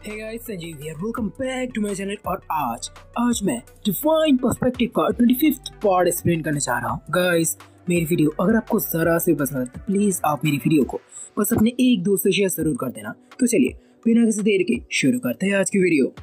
Hey guys, Sanjeev here. Welcome back to my channel. और आज मैं डिवाइन पर्सपेक्टिव का 25th पार्ट एक्सप्लेन करने जा रहा हूँ। गाइस, मेरी वीडियो अगर आपको जरा से पसंद है तो प्लीज आप मेरी वीडियो को बस अपने एक दोस्त से शेयर जरूर कर देना। तो चलिए बिना किसी देर के शुरू करते हैं आज की वीडियो।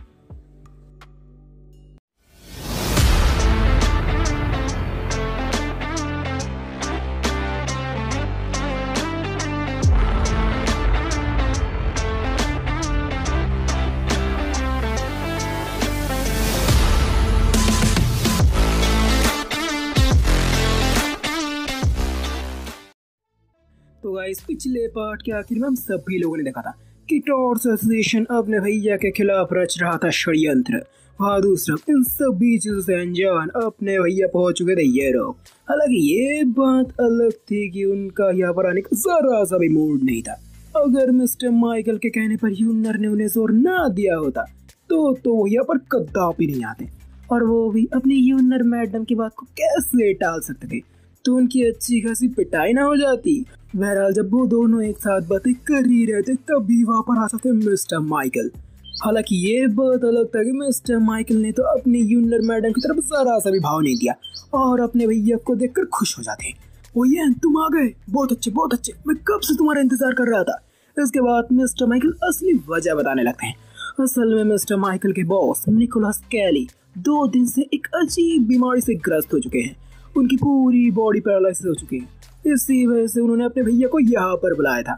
तो गाइस, पिछले पार्ट के आखिर में हम सभी लोगों ने देखा था कि टॉर्च एसोसिएशन अपने भैया के खिलाफ रच रहा था षड्यंत्र। वहाँ दूसरा इन सभी चीजों से अनजान अपने भैया पहुंच चुके थे यूरोप। हालांकि ये बात अलग थी कि उनका यहाँ पर आने का जरा सा भी मूड नहीं था। अगर मिस्टर माइकल के कहने पर यूनर ने उन्हें जोर ना दिया होता तो यहाँ पर कदापि नहीं आते, और वो भी अपनी यूनर मैडम की बात को कैसे टाल सकते थे। तो उनकी अच्छी खासी पिटाई ना हो जाती। बहरहाल जब वो दोनों एक साथ बातें कर ही रहे थे तभी वहाँ पर आ सकते मिस्टर माइकल। हालांकि ये बात अलग था कि मिस्टर माइकल ने तो अपनी यूनर मैडम की तरफ जरा सा भी भाव नहीं दिया और अपने भैया को देखकर खुश हो जाते। ओ ये तुम आ गए, बहुत अच्छे, मैं कब से तुम्हारा इंतजार कर रहा था। इसके बाद मिस्टर माइकल असली वजह बताने लगते हैं। असल में मिस्टर माइकल के बॉस निकोलस कैली 2 दिन से एक अजीब बीमारी से ग्रस्त हो चुके हैं। उनकी पूरी बॉडी पैरालाइसिस हो चुकी है। इसी वजह से उन्होंने अपने भैया को यहाँ पर बुलाया था।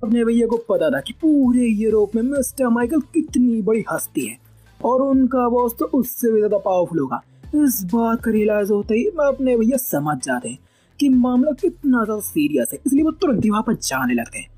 अपने भैया को पता था कि पूरे यूरोप में मिस्टर माइकल कितनी बड़ी हस्ती है और उनका बॉस तो उससे भी ज्यादा पावरफुल होगा। इस बात का रियलाइज होते ही अपने भैया समझ जाते हैं कि मामला कितना ज्यादा सीरियस है, इसलिए वो तुरंत ही वहां पर जाने लगते हैं।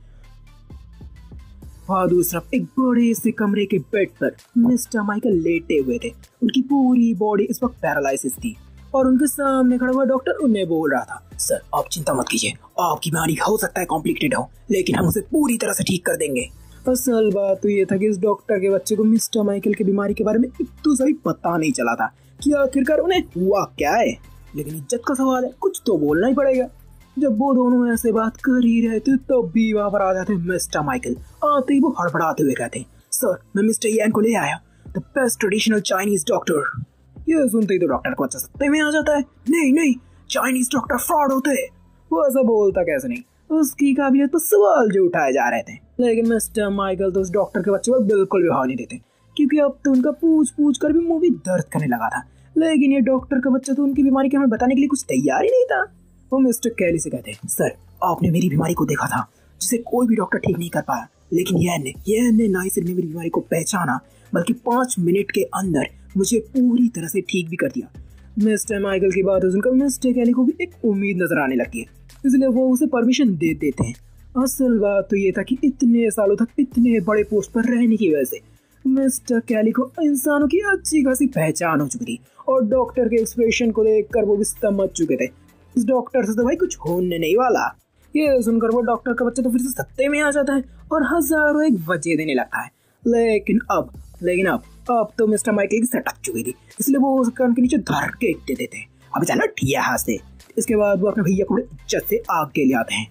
वहाँ दूसरा एक बड़े से कमरे के बेड पर मिस्टर माइकल लेटे हुए थे। उनकी पूरी बॉडी इस वक्त पैरालाइसिस थी और उनके सामने खड़ा हुआ डॉक्टर उन्हें बोल रहा था, सर आप चिंता मत कीजिए, आपकी बीमारी हो सकता है कॉम्प्लिकेटेड हो, लेकिन हम उसे पूरी तरह से ठीक कर देंगे। असल बात तो ये था कि इस डॉक्टर के बच्चे को मिस्टर माइकल की बीमारी के बारे में इतना सही पता नहीं चला था कि आखिरकार उन्हें हुआ क्या है। लेकिन इज्जत का सवाल है, कुछ तो बोलना ही पड़ेगा। जब वो दोनों ऐसे बात कर ही रहे थे तब भी वहाँ पर आ जाते मिस्टर माइकल। आते ही वो हड़बड़ाते हुए कहते, सर मैं मिस्टर यान को ले आया, the best traditional Chinese doctor. ये सुनते ही तो डॉक्टर को अच्छा सत्ते में आ जाता है। नहीं, चाइनीज डॉक्टर फ्रॉड होते हैं। वो ऐसा बोलता कैसे नहीं, उसकी काबिलियत पर सवाल जो उठाए जा रहे थे। लेकिन मिस्टर माइकल तो उस डॉक्टर के बच्चे पर बिल्कुल भी भाव नहीं देते, क्योंकि अब तो उनका पूछ कर भी मुंह भी दर्द करने लगा था। लेकिन ये डॉक्टर का बच्चा तो उनकी बीमारी के हमें बताने के लिए कुछ तैयार ही नहीं था। वो मिस्टर कैली से कहते, सर आपने मेरी बीमारी को देखा था जिसे कोई भी डॉक्टर ठीक नहीं कर पाया, लेकिन यह ने ना ही सिर्फ मेरी बीमारी को पहचाना बल्कि 5 मिनट के अंदर मुझे पूरी तरह से ठीक भी कर दिया। मिस्टर माइकल की बात सुनकर मिस्टर कैली को भी एक उम्मीद नजर आने लगती है, इसलिए वो उसे परमिशन दे देते हैं। असल बात तो ये था कि इतने सालों तक इतने बड़े पोस्ट पर रहने की वजह से मिस्टर कैली को इंसानों की अच्छी खासी पहचान हो चुकी थी और डॉक्टर के एक्सप्रेशन को देखकर वो भी समझ चुके थे इस डॉक्टर से तो भाई कुछ होने नहीं वाला। ये सुनकर वो डॉक्टर का बच्चा तो फिर से सत्ते में आ जाता है और हजारों एक वजह देने लगता है। लेकिन अब तो मिस्टर माइकल की सटक चुकी थी, इसलिए वो उसके कान के नीचे धर के दे देते हैं, अब चलो यहाँ से। इसके बाद वो अपने भैया को इज्जत से आगे ले आते हैं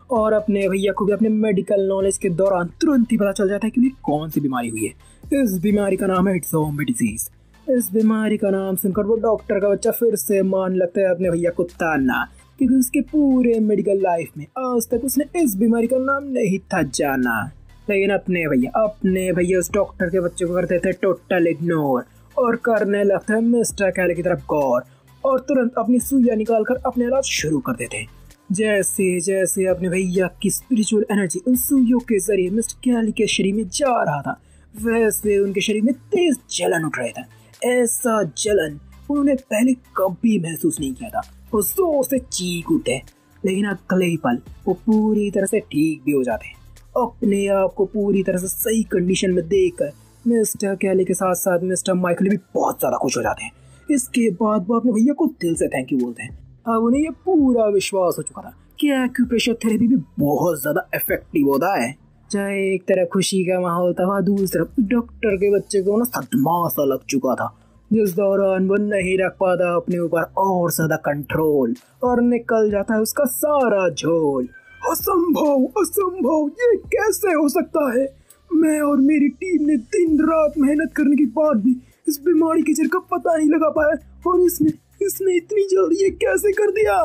और अपने भैया को भी अपने मेडिकल नॉलेज के दौरान तुरंत ही पता चल जाता है कि उन्हें कौन सी बीमारी हुई है। इस बीमारी का नाम है ज़ॉम्बी डिजीज। इस बीमारी का नाम सुनकर वो डॉक्टर का बच्चा फिर से मान लगता है अपने भैया को ताना, क्योंकि उसके पूरे मेडिकल लाइफ में आज तक उसने इस बीमारी का नाम नहीं था जाना। लेकिन अपने भैया उस डॉक्टर के बच्चे को करते थे टोटल इग्नोर और करने लगता है मिस्टर कैली की तरफ गौर और तुरंत अपनी सुइयां निकालकर अपने इलाज शुरू कर देते। जैसे अपने भैया की स्पिरिचुअल एनर्जी उन सुइयों के जरिए मिस्टर कैली के शरीर में जा रहा था, वैसे उनके शरीर में तेज जलन उठ रहा था। ऐसा जलन उन्होंने पहले कभी महसूस नहीं किया था। वो जोर से चीख उठे, लेकिन अगले ही पल वो पूरी तरह से ठीक भी हो जाते हैं। अपने आप को पूरी तरह से सही कंडीशन में देखकर मिस्टर कैली के साथ साथ मिस्टर माइकल भी बहुत ज्यादा खुश हो जाते हैं। इसके बाद वो अपने भैया को दिल से थैंक यू बोलते हैं। अब उन्हें ये पूरा विश्वास हो चुका था कि एक्यूप्रेशर थेरेपी भी बहुत ज्यादा इफेक्टिव होता है। चाहे एक तरफ खुशी का माहौल था, वहाँ दूसरी तरफ डॉक्टर के बच्चे को ना सदमा सा लग चुका था, जिस दौरान वो नहीं रख पाता अपने ऊपर और ज्यादा कंट्रोल और निकल जाता है उसका सारा झोल। असंभव, ये कैसे हो सकता है? मैं और मेरी टीम ने दिन रात मेहनत करने के बाद भी इस बीमारी की जड़ का पता नहीं लगा पाया, और इसने इतनी जल्दी ये कैसे कर दिया।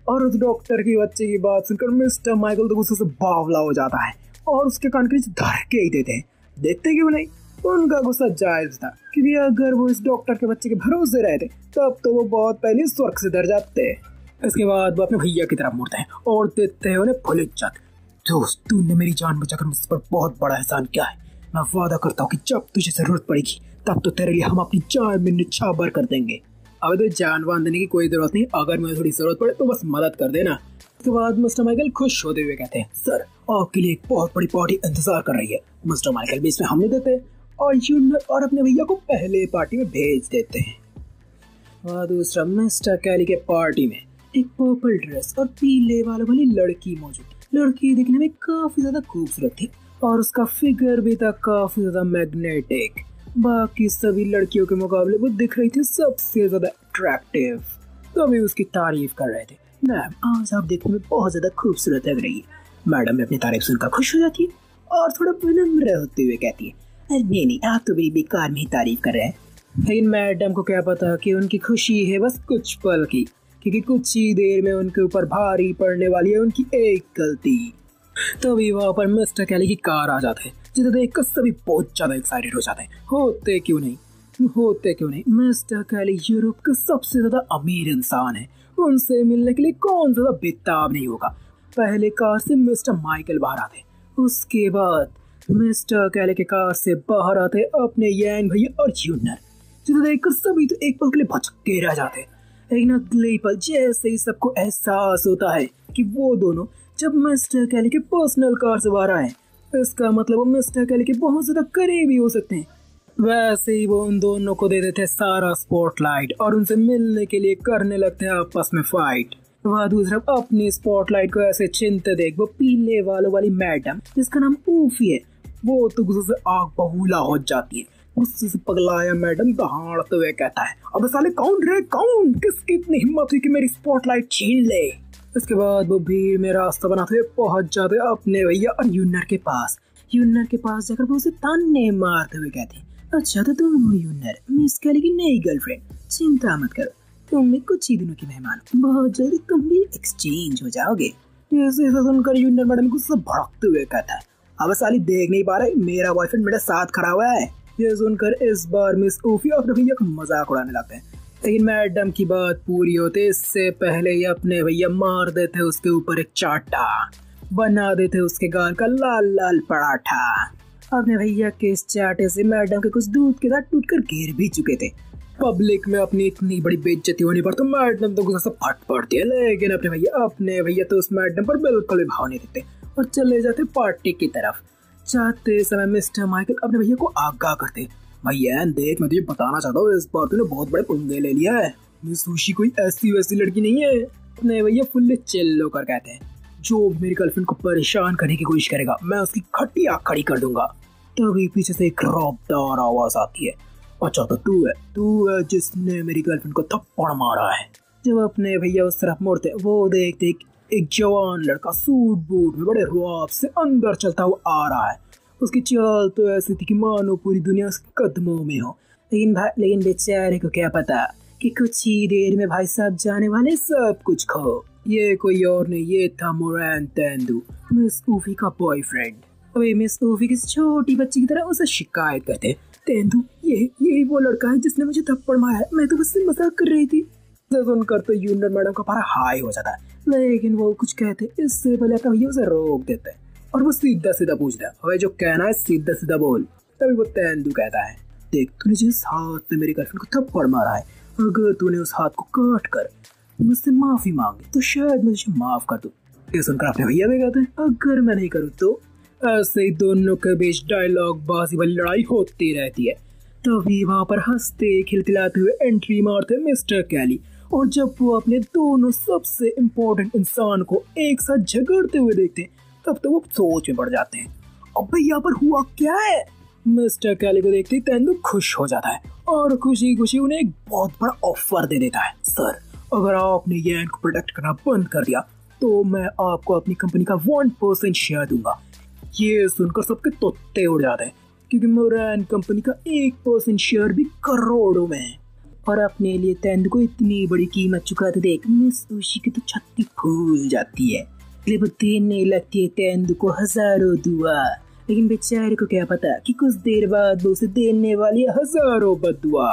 और उस डॉक्टर के बच्चे की बात सुनकर मिस्टर माइकल तो गुस्से से बावला हो जाता है और उसके कान के नीचे धड़के ही देते हैं। देखते क्यों नहीं, उनका गुस्सा जायज था, क्योंकि अगर वो इस डॉक्टर के बच्चे के भरोसे रहते तब तो वो बहुत पहले स्वर्ग से डर जाते। इसके बाद वो अपने भैया की तरफ मुड़ते हैं और देते हैं उन्हें फुल इज्जत। दोस्त, तूने मेरी जान बचाकर मुझ पर बहुत बड़ा एहसान किया है। मैं वादा करता हूँ कि जब तुझे जरूरत पड़ेगी तब तो तेरे लिए हम अपनी जान में निछावर कर देंगे। अब तो जान वान देने की कोई जरूरत नहीं, अगर मुझे थोड़ी जरूरत पड़े तो बस मदद कर देना। उसके बाद मिस्टर माइकल खुश होते हुए कहते हैं, सर आपके लिए एक बहुत बड़ी पार्टी इंतजार कर रही है। मिस्टर माइकल भी इसमें हमने देते हैं और यूनर और अपने भैया को पहले पार्टी में भेज देते हैं। और दूसरा, मिस्टर कैली के पार्टी में एक पर्पल ड्रेस और पीले बालों वाली लड़की मौजूद। लड़की दिखने में काफी ज्यादा खूबसूरत थी और उसका फिगर भी था काफी ज्यादा मैग्नेटिक। बाकी सभी लड़कियों के मुकाबले वो दिख रही थी सबसे ज्यादा अट्रैक्टिव। तो अभी उसकी तारीफ कर रहे थे, मैम आज आप देखने में बहुत ज्यादा खूबसूरत लग रही है। मैडम में अपनी तारीफ सुनकर खुश हो जाती है और थोड़ा विनम्र होते हुए कहती है, अरे नहीं आप तो मेरी बेकार में ही तारीफ कर रहे हैं। लेकिन मैडम को क्या पता कि उनकी खुशी है बस कुछ पल की, क्योंकि कुछ ही देर में उनके ऊपर भारी पड़ने वाली है उनकी एक गलती। तभी वहाँ पर मिस्टर कैली की कार आ जाते हैं, जिसे देखकर सभी बहुत ज्यादा एक्साइटेड हो जाते हैं। होते क्यों नहीं, मिस्टर कैली यूरोप का सबसे ज्यादा अमीर इंसान है। उनसे मिलने के लिए कौन ज्यादा बेताब नहीं होगा। पहले कार से मिस्टर माइकल बाहर आते, उसके बाद मिस्टर कैली के कार से बाहर आते अपने यैन भैया और यूनर, जिसे देखकर सभी तो एक पल के लिए भटके रह जाते। लेकिन अगले पल जैसे ही सबको एहसास होता है कि वो दोनों जब मिस्टर कैली के पर्सनल कार से बाहर आए, इसका मतलब वो मिस्टर कैली के बहुत ज्यादा करीबी हो सकते हैं। वैसे ही वो उन दोनों को दे देते सारा स्पॉटलाइट और उनसे मिलने के लिए करने लगते हैं आपस में फाइट। वह दूसरा अपनी स्पॉटलाइट को ऐसे चिंते देख वो पीले बालों वाली मैडम जिसका नाम ऊफी है, वो तो गुस्से से आग बबूला हो जाती है। गुस्से से पगलाया मैडम दहाड़ते हुए कहता है, अबे साले कौन किसकी इतनी हिम्मत हुई कि मेरी स्पॉटलाइट छीन ले। इसके बाद वो भीड़ में रास्ता बनाते हुए पहुंच जाते अपने भैया और यूनर के पास। यूनर के पास जाकर वो उसे ताने मारते हुए कहते हैं, अच्छा तो तुम हो यूनर, मिस कैली की नई गर्लफ्रेंड। चिंता मत करो, तुम भी कुछ ही दिनों की मेहमान, बहुत जल्दी तुम भी एक्सचेंज हो जाओगे। ऐसे सुनकर यूनर मैडम गुस्से से भड़कते हुए कहता है, अब साली देख नहीं पा रहे मेरा बॉयफ्रेंड मेरे साथ खड़ा हुआ है। ये सुनकर इस बार मिस ऊफी अपने भैया का मजाक उड़ाने लगते हैं, लेकिन मैडम की बात पूरी होते इससे पहले ही अपने भैया मार देते उसके ऊपर एक चाटा, बना देते उसके गाल का लाल लाल पराठा। अपने भैया के इस चाटे से मैडम के कुछ दूध के साथ टूटकर गिर भी चुके थे। पब्लिक में अपनी इतनी बड़ी बेइज्जती होने पर तो मैडम तो गुस्से से फट पड़ती है, लेकिन अपने भैया तो उस मैडम पर बिल्कुल भी भाव नहीं देते और चले जाते पार्टी की तरफ। जाते समय मिस्टर माइकल अपने भैया को आगाह करते, भैया देख मैं तुझे बताना चाहता हूँ, इस बार तूने बहुत बड़े पंगे ले लिया है। मिस सुशी कोई ऐसी वैसी लड़की नहीं है। अपने भैया फुल्ले चिल होकर कहते हैं, जो मेरी गर्लफ्रेंड को परेशान करने की कोशिश करेगा मैं उसकी खटिया खड़ी कर दूंगा। तभी पीछे से एक रौबदार आवाज आती है, अच्छा तो तू है जिसने मेरी गर्लफ्रेंड को थप्पड़ मारा है। जब अपने भैया उस तरफ मुड़ते वो देखते एक जवान लड़का सूट बूट में बड़े रुआब से अंदर चलता हुआ आ रहा है। उसकी चाल तो ऐसी थी कि मानो पूरी दुनिया उसके कदमों में हो। लेकिन बेचारे को क्या पता कि कुछ ही देर में भाई साहब जाने वाले सब कुछ खो। ये कोई और नहीं, ये था मोरैन तेंदू, मिस ऊफी का बॉयफ्रेंड। अभी मिस ऊफी की छोटी बच्ची की तरह उसे शिकायत करते, तेंदू ये वो लड़का है जिसने मुझे थप्पड़ मारा है, मैं तो उससे मजाक कर रही थी। सुनकर तो यूनर मैडम का पारा हाई हो जाता है, लेकिन वो कुछ कहते इससे पहले अपना भैया उसे रोक देते और वो सीधा सीधा पूछता है, अबे जो कहना है सीधा सीधा बोल। तभी वो तेंदू कहता है, देख तूने जिस हाथ से मेरी गर्लफ्रेंड को थप्पड़ मारा है, अगर तूने उस हाथ को काट कर मुझसे माफी मांगी तो शायद मुझे माफ कर दो। ये सुनकर अपने भैया भी कहते हैं, अगर मैं नहीं करूँ तो। ऐसे ही दोनों के बीच डायलॉग बाजी वाली लड़ाई होती रहती है। तभी वहाँ पर हंसते खिलखिलाते हुए एंट्री मारते मिस्टर कैली, और जब वो अपने दोनों सबसे इम्पोर्टेंट इंसान को एक साथ झगड़ते हुए देखते हैं तब तो वो सोच में पड़ जाते हैं, अबे यहाँ पर हुआ क्या है। मिस्टर कैली को देखते ही तेंदू खुश हो जाता है और खुशी खुशी उन्हें एक बहुत बड़ा ऑफर दे देता है, सर अगर आपने यैन को प्रोटेक्ट करना बंद कर दिया तो मैं आपको अपनी कंपनी का 1% शेयर दूंगा। ये सुनकर सबके तोते उड़ जाते हैं क्योंकि मोरैन कंपनी का 1% शेयर भी करोड़ों में है। और अपने लिए तेंदु को इतनी बड़ी कीमत चुकाते देख मिस उशी की तो छत्ती फूल जाती है। वो देने लगती है तेंदु को हजारों दुआ, लेकिन बेचारे को क्या पता कि कुछ देर बाद वो उसे देने वाली है हजारों बद्दुआ।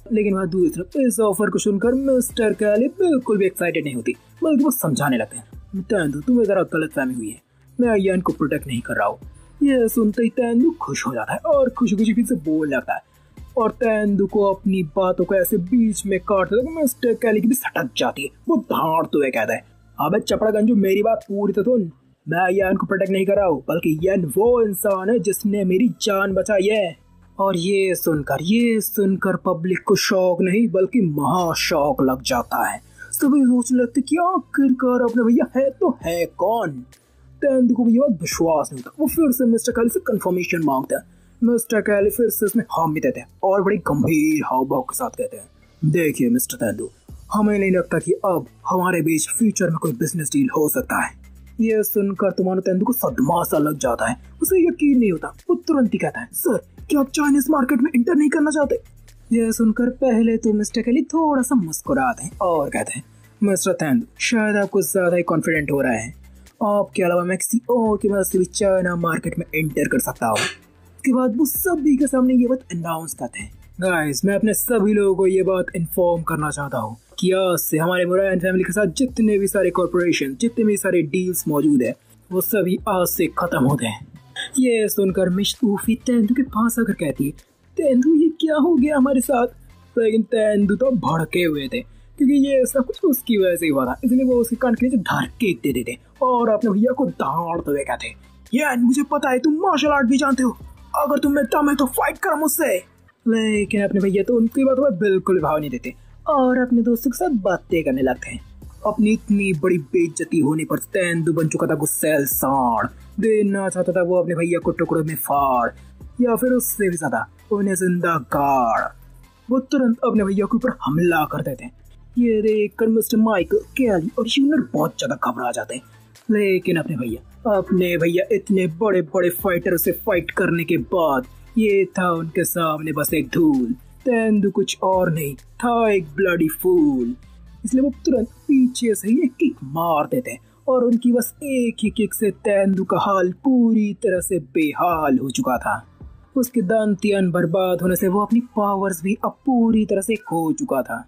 लेकिन वहाँ दूसरी तरफ इस ऑफर को सुनकर मिस्टर कैली बिल्कुल भी एक्साइटेड नहीं होती, बल्कि वो समझाने लगते हैं तेंदु तुम्हें जरा गलतफहमी हुई है, मैं यान को प्रोटेक्ट नहीं कर रहा हूँ। यह सुनते ही तेंदु खुश हो जाता है और खुशी खुशी फिर से बोल लगता है और तेंदु को अपनी बातों को ऐसे बीच में काटते तो मिस्टर कैली की भी सटक जाती है। वो धाड़ते हुए कहता है अबे चपड़ा गंजू मेरी बात पूरी तो सुन, मैं यान को प्रोटेक्ट नहीं कर रहा हूँ, बल्कि यान वो इंसान है जिसने मेरी जान बचाई है। और ये सुनकर पब्लिक को शौक नहीं बल्कि महाशौक लग जाता है। सभी सोचने लगते कि आखिरकार अपने भैया है तो है कौन। तेंदु को भी ये बात विश्वास नहीं होता। वो फिर से मिस्टर कैली से कंफर्मेशन मांगता है। मिस्टर कैली फिर से इसमें हामी देते हैं और बड़ी गंभीर हाव भाव के साथ कहते हैं देखिए मिस्टर तेंदु, हमें नहीं लगता कि अब हमारे बीच फ्यूचर में कोई बिजनेस डील हो सकता है। यह सुनकर तुम्हारे तेंदु को सदमा सा लग जाता है। उसे यकीन नहीं होता। वो तुरंत ही कहता है सर क्या आप चाइनीज मार्केट में इंटर नहीं करना चाहते। यह सुनकर पहले तो मिस्टर कैली थोड़ा सा मुस्कुराते हैं और कहते हैं मिस्टर तेंदु शायद आप कुछ ज्यादा ही कॉन्फिडेंट हो रहे हैं, आपके अलावा मैं किसी और की मदद से भी चाइना मार्केट में एंटर कर सकता हूँ। उसके बाद वो सभी के सामने ये बात अनाउंस करते हैं गाइस मैं अपने सभी लोगों को ये बात इन्फॉर्म करना चाहता हूँ कि आज से हमारे मोरैन फैमिली के साथ जितने भी सारे कॉर्पोरेशन जितने भी सारे डील्स मौजूद है वो सभी आज से खत्म हो गए। ये सुनकर मिस ऊफी तेंदु के पास आकर कहती है तेंदु ये क्या हो गया हमारे साथ। लेकिन तेंदु तो भड़के हुए थे क्योंकि ये सब कुछ उसकी वजह से हुआ था, इसलिए वो उसके कान के नीचे धड़के दे देते और अपने भैया को दौड़ते हुए कहते यार मुझे पता है तुम मार्शल आर्ट भी जानते हो, अगर तुम में दम है तो फाइट कर मुझसे। लेकिन अपने भैया तो उनकी बातों में बिल्कुल भाव नहीं देते और अपने दोस्तों के साथ बातें करने लगते हैं। अपनी इतनी बड़ी बेइज्जती होने पर तेंदु बन चुका था गुस्सैल सांड। देना चाहता था वो अपने भैया को टुकड़ों में फाड़ या फिर उससे भी ज्यादा उन्हें जिंदा गाड़। वो तुरंत अपने भैया के ऊपर हमला कर देते हैं। ये देखकर मिस्टर माइकल, कैली और यूनर बहुत ज्यादा घबरा जाते हैं। लेकिन अपने भैया इतने बड़े बड़े फाइटर से फाइट करने के बाद ये था उनके सामने बस एक धूल। तेंदु कुछ और नहीं था, एक ब्लडी फूल। इसलिए वो तुरंत पीछे से ही एक किक मार देते हैं और उनकी बस एक ही किक से तेंदु का हाल पूरी तरह से बेहाल हो चुका था। उसके दांतियान बर्बाद होने से वो अपनी पावर्स भी अब पूरी तरह से खो चुका था।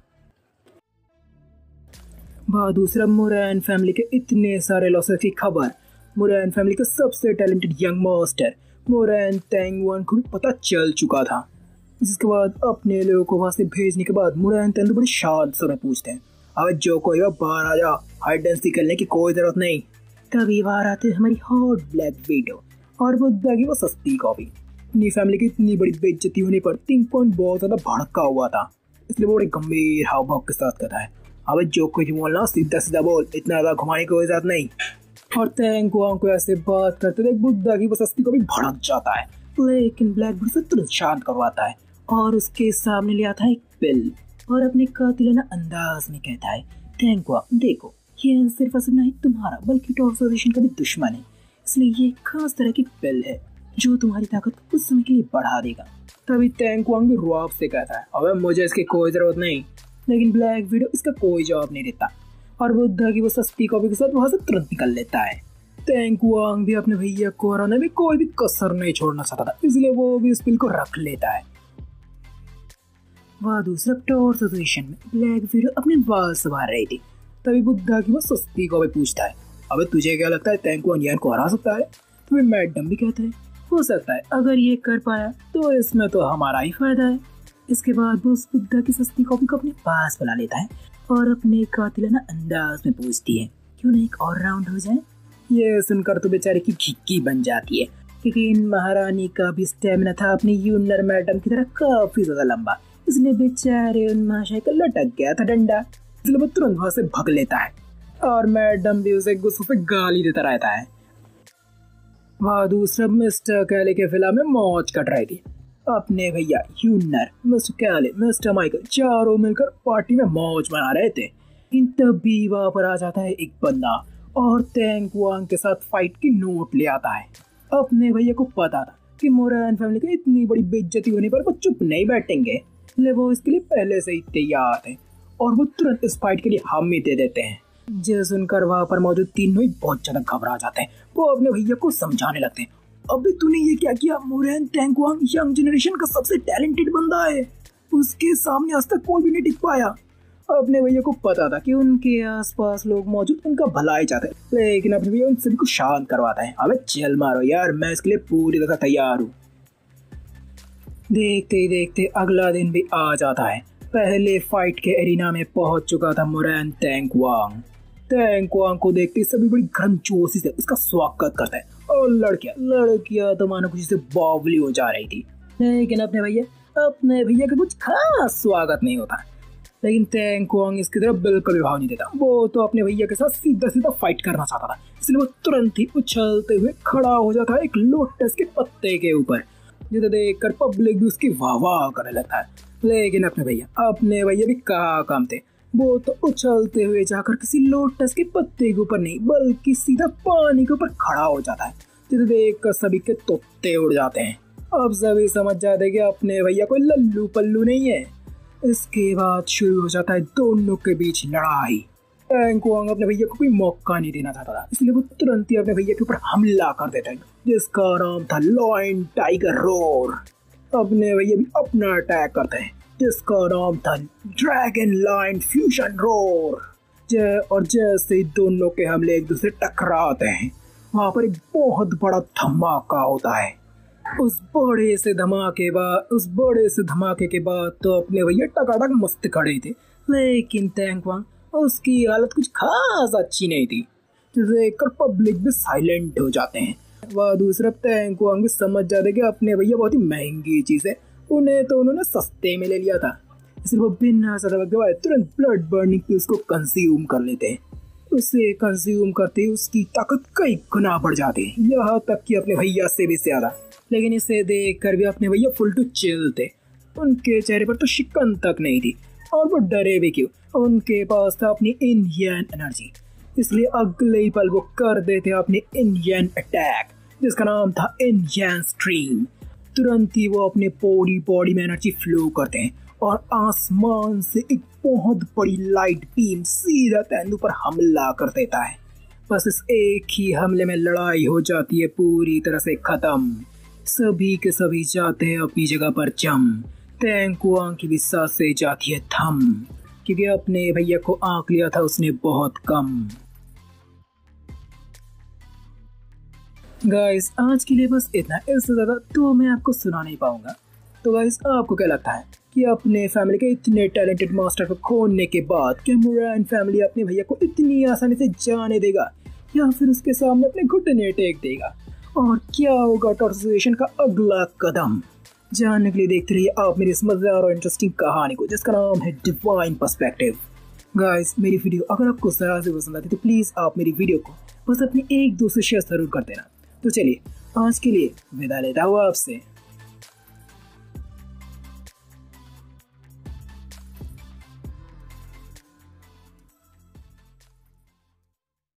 दूसरा मोरैन फैमिली के इतने सारे लॉसेस की खबर मोरैन फैमिली का सबसे टैलेंटेड यंग मास्टर मोरैन तेंगुआन को भी पता चल चुका था। जिसके बाद अपने लोगों को वहां से भेजने के बाद मोरैन तेंदु बड़े शांत स्वर में पूछते हैं अब जो कोई बाहर आ जा, हाइड एंड सीक खेलने की कोई जरूरत नहीं। तभी बाहर आते हमारी हॉट ब्लैक विडो और बुद्धा की वो सस्ती कॉपी। अपनी फैमिली की इतनी बड़ी बेइज्जती होने पर थिंक पॉइंट बहुत ज्यादा भड़का हुआ था, इसलिए वो बड़े गंभीर हाव भाव के साथ कहता है अब जो कुछ बोलना सीधा सीधा बोल, इतना ज्यादा घुमाने की कोई जरूरत नहीं। और तेंगुआन को ऐसे बात करते थे बुद्धा की वो सस्ती कॉपी भड़क जाता है। लेकिन ब्लैक बर्ड से तुरंत शांत करवाता है और उसके सामने ले आता है एक पिल और अपने कातिलाना अंदाज में कहता है तेंगुआन देखो ये सिर्फ असर नहीं तुम्हारा बल्कि टॉर्सोरेशन का भी दुश्मन है, इसलिए ये खास तरह की पिल है जो तुम्हारी ताकत को कुछ समय के लिए बढ़ा देगा। तभी तेंगुआन भी रुआब से कहता है अबे मुझे इसकी कोई जरूरत नहीं। लेकिन ब्लैक विडो इसका कोई जवाब नहीं देता और बुद्धा की वो सस्ती कॉपी के साथ वहां से तुरंत निकल लेता है। तेंगुआन भी अपने भैया को हराने में कोई भी कसर नहीं छोड़ना चाहता था, इसलिए वो भी उस पिल को रख लेता है। वह दूसरा टॉर सिचुएशन में ब्लैक विडो अपने बाल संभाल रही थी। तभी बुद्धा की वो सस्ती कॉपी पूछता है अबे तुझे क्या लगता है तेंगुआन यान को हरा सकता है। तभी मैडम भी कहता है हो सकता है, अगर ये कर पाया तो इसमें तो हमारा ही फायदा है। इसके बाद वो उस बुद्धा की सस्ती कॉपी को अपने पास बुला लेता है और अपने कातिलाना अंदाज में पूछती है क्यों ना एक और राउंड हो जाए। ये सुनकर तो बेचारे की घिक्की बन जाती है क्योंकि इन महारानी का भी स्टेमिना था अपनी यूनर मैडम की तरह काफी ज्यादा लंबा, इसलिए बेचारे उन महाशय का लटक गया था डंडा, इसलिए वो तुरंत वहां से भग लेता है और मैडम भी उसे गुस्से से गाली देता रहता है। वह दूसरा मिस्टर कैली के फिल्म में मौज कट रही थी। अपने भैया यूनर, मिस्टर कैली, मिस्टर माइकल चारों मिलकर पार्टी में मौज मना रहे थे। इन तभी वहां पर आ जाता है एक बंदा और तेंगुआन के साथ फाइट की नोट ले आता है। अपने भैया को पता था कि मोरैन फैमिली की इतनी बड़ी बेइज्जती होने पर वो चुप नहीं बैठेंगे, इसलिए वो इसके लिए पहले से ही तैयार थे और वो तुरंत इस फाइट के लिए हामी दे देते हैं। ये सुनकर वहाँ पर मौजूद तीनों ही बहुत ज्यादा घबरा जाते हैं। वो अपने भैया को समझाने लगते हैं, अबे तूने ये क्या किया? मोरैन टैंकवांग यंग जनरेशन का सबसे टैलेंटेड बंदा है, उसके सामने आज तक कोई भी नहीं टिक पाया। अपने भैया को पता था कि उनके आसपास लोग मौजूद उनका भलाई चाहते हैं, लेकिन अपने भैया उन सभी को शांत करवाता है। अबे चल मारो यार, मैं इसके लिए पूरी तरह तैयार हूँ। देखते ही देखते अगला दिन भी आ जाता है। पहले फाइट के एरिना में पहुंच चुका था मोरैन टैंकवांग। टैंकवांग को देखते सभी बड़ी गर्मजोशी से उसका स्वागत करता है और लड़कियां तो मानो खुशी से बावली हो जा रही थी। लेकिन अपने भैया का कुछ खास स्वागत नहीं होता। लेकिन टैंकवांग इसकी तरफ बिल्कुल भी भाव नहीं देता। वो तो अपने भैया के साथ सीधा सीधा फाइट करना चाहता था, इसलिए वो तुरंत ही उछलते हुए खड़ा हो जाता है एक लोटस के पत्ते के ऊपर, जिसे देखकर पब्लिक भी उसकी वाह वाह करने लगता है। लेकिन अपने भैया भी कहाँ काम थे। वो तो उछलते हुए जाकर किसी लोटस के पत्ते के ऊपर नहीं बल्कि सीधा पानी के ऊपर खड़ा हो जाता है, जिसे देखकर सभी के तोते उड़ जाते हैं। अब सभी समझ जाते हैं कि अपने भैया कोई लल्लू पल्लू नहीं है। इसके बाद शुरू हो जाता है दोनों के बीच लड़ाई। टैंकवांग अपने भैया को कोई मौका नहीं देना चाहता था, इसलिए वो तुरंत ही अपने भैया के ऊपर हमला कर देता है, जिसका नाम था लॉयन टाइगर रोर। अपने भैया भी अपना अटैक करते हैं, जिसका नाम था ड्रैगन लायन फ्यूजन रोर। और जैसे दोनों के हमले एक दूसरे टकराते हैं, वहां पर एक बहुत बड़ा धमाका होता है। उस बड़े से धमाके के बाद तो अपने भैया टकाटक मस्त खड़े थे, लेकिन टैंकवांग उसकी हालत कुछ खास अच्छी नहीं थी, जिसे देखकर पब्लिक भी साइलेंट हो जाते हैं। वह दूसरा टैंकवांग भी समझ जाते कि अपने भैया बहुत ही महंगी चीज है, उन्हें तो उन्होंने सस्ते में ले लिया था, इसलिए वो बिना ज्यादा वक्त गवाए तुरंत ब्लड बर्निंग पिल्स को कंज्यूम कर लेते हैं। उसे कंज्यूम करते ही उसकी ताकत कई गुना बढ़ जाती है, यहाँ तक कि अपने भैया से भी ज्यादा। लेकिन इसे देखकर भी अपने भैया फुल टू चिल थे। उनके चेहरे पर तो शिकन तक नहीं थी, और वो डरे भी क्यों, उनके पास था अपनी इंडियन एनर्जी। इसलिए अगले ही पल वो कर देते अपने इंडियन अटैक, जिसका नाम था इंडियन स्ट्रीम। तुरंत ही वो अपने पूरी बॉडी में एनर्जी फ्लो करते हैं और आसमान से एक बहुत बड़ी लाइट बीम सीधा तेंदू पर हमला कर देता है। बस इस एक ही हमले में लड़ाई हो जाती है पूरी तरह से खत्म। सभी के सभी जाते हैं अपनी जगह पर जम। टैंकवांग की भी सांसें जाती है थम, क्योंकि अपने भैया को आंक लिया था उसने बहुत कम। गाइस आज के लिए बस इतना, इससे ज्यादा तो मैं आपको सुना नहीं पाऊंगा। तो गाइस आपको क्या लगता है कि अपने फैमिली के इतने टैलेंटेड मास्टर को खोने के बाद क्या मोरैन फैमिली अपने भैया को इतनी आसानी से जाने देगा, या फिर उसके सामने अपने घुटने टेक देगा? और क्या होगा टॉर्चराइजेशन का अगला कदम? जानने के लिए देखते रहिए आप मेरी इस मजेदार और इंटरेस्टिंग कहानी को, जिसका नाम है डिवाइन पर्सपेक्टिव। गाइस मेरी वीडियो अगर आपको जरा से पसंद आती तो प्लीज आप मेरी वीडियो को बस अपने एक दोस्त से शेयर जरूर कर देना। तो चलिए आज के लिए विदा लेता हूँ आपसे।